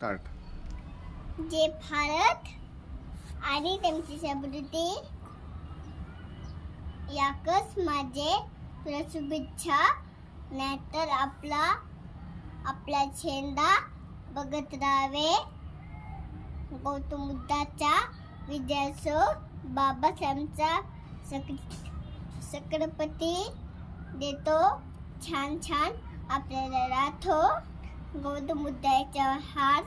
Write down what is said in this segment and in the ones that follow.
Start. जे भारत आणि त्यांची समृद्धी याकच माझे तुला शुभेच्छा. नाहीतर आपला झेंडा बघत राहावे. गौतम बुद्धाचा विजयोत्सव, बाबासाहेबांचा सकळपती देतो. छान छान आपल्याला राहतो. गौतम बुद्धाचा हार,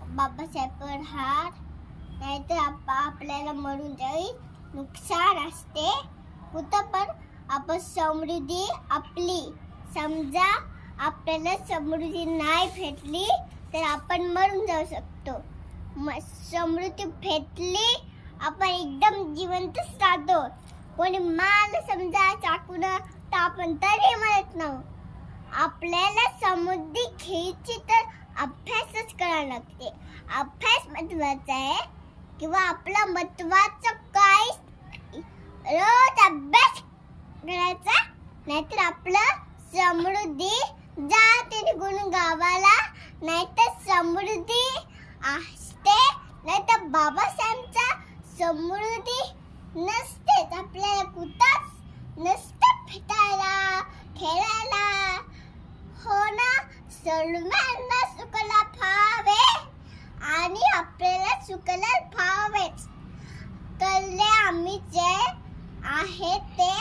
बाबासाहेब हार. नाहीतर आपल्याला मरून जाईल, नुकसान असते. कुठं पण आपण समृद्धी आपली, समजा आपल्याला समृद्धी नाही भेटली तर आपण मरून जाऊ शकतो. समृद्धी भेटली आपण एकदम जिवंतच राहतो. कोणी माल समजा चाकून तर आपण तरी म्हणत नाही. आपल्याला समृद्धी घ्यायची तर अभ्यासच करावा लागते. अभ्यास महत्वाचा आहे किंवा आपलं महत्वाचं काय, रोज अभ्यास करायचा. नाहीतर आपलं समृद्धी जाते निघून गावाला. नाहीतर समृद्धी असते, नाहीतर बाबासाहेबांचा समृद्धी नसतेच. आपल्याला कुठंच नसते भेटायला, खेळायला. हो ना, सर्वांना सुखाला फावे आणि आपल्याला सुखाला फावेच. कळले आम्ही जे आहे ते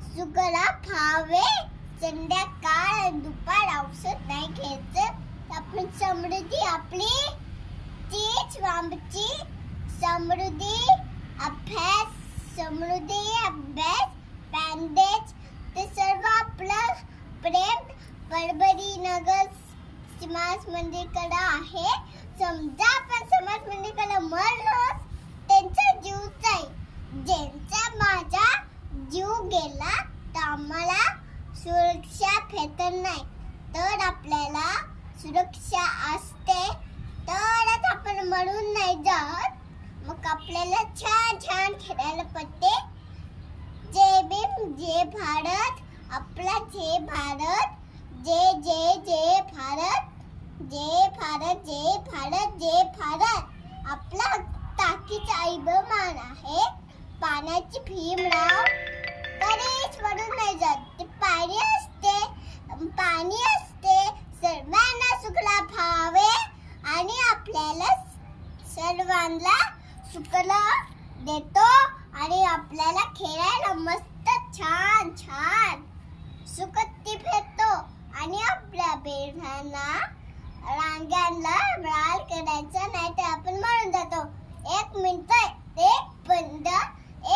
सुखाला फावे. संध्याकाळ दुपार औषध नाही घ्यायचं. आपण समृद्धी आपली तीच आमची समृद्धी. अभ्यास बँडेज ते सर्व आपलं प्रेम परभणी नगर समाज मंदिरकडे आहे. समजा आपण समाज मंदिरकडे मरलो, त्यांचा जीवच आहे. ज्यांचा माझा जीव गेला तर आम्हाला सुरक्षा भेटत नाही. तर आपल्याला सुरक्षा असते तरच आपण मरून नाही जात. मग आपल्याला छान छान खेळायला पडते. जय भीम, जय भारत. आपला जय भारत. जय जय जय भारत. जय भारत, जय भारत, जय भारत. आपला टाकीचा अभिमान आहे. पाण्याची भीमराव कधीच मरून नाही जात. ते पाणी असते. सर्वांना सुखला भावे आणि आपल्याला सर्वांना सुखला देतो. आणि आपल्याला खेळायला मस्त छान छान सुखती भेटतो. आणि आपल्या बेढांना रांग्यांना लाल करायचं नाही तर आपण मरून जातो. 1 मिनिट, 1 बंद,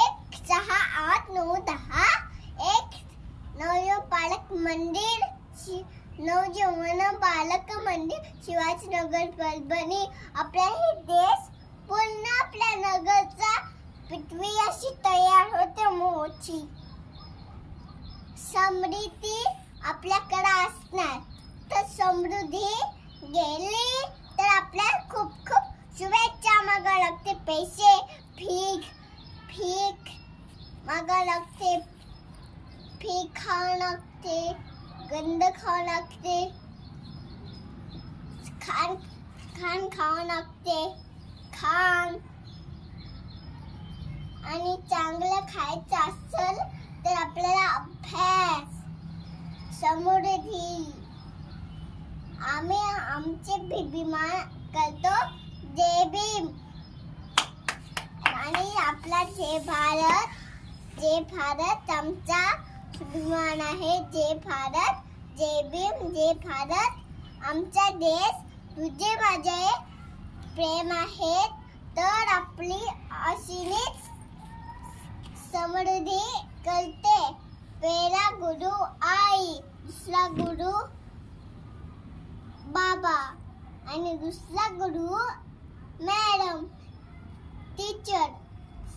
1 6 8 9 10, 1 नवजीवन बालक मंदिर, नवजीवन बालक मंदिर, शिवाजीनगर परभणी. आपला हे देश पूर्ण आपल्या नगरचा पृथ्वी अशी तयार होते. मोठी समृद्धी आपल्याकडे असणार. तर समृद्धी गेली तर आपल्याला खूप खूप शुभेच्छा मागावं लागते. पैसे, भीक मागावं लागते. भीक खावं लागते, गंध खावं लागते, खाण खावं लागते. खाण आणि चांगलं खायचं असेल तर आपल्याला अभ्यास, समृद्धी. आम्ही आमचे अभिमान करतो. जय भीम. आणि आपला जय भारत. जय भारत आमचा अभिमान आहे. जय भारत, जय भीम, जय भारत. आमचा देश तुझे माझे प्रेम आहे. तर आपली अशीच समृद्धी करते. पहिला गुरु आई, दुसरा गुरु बाबा आणि दुसरा गुरु मॅडम, टीचर.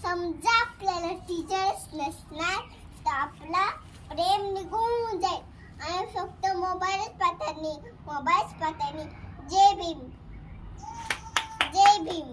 समजा आपल्याला टीचर्स नसणार तर आपला प्रेम निघून जाईल आणि फक्त मोबाईलच पाहतानी. जय भीम, जय भीम.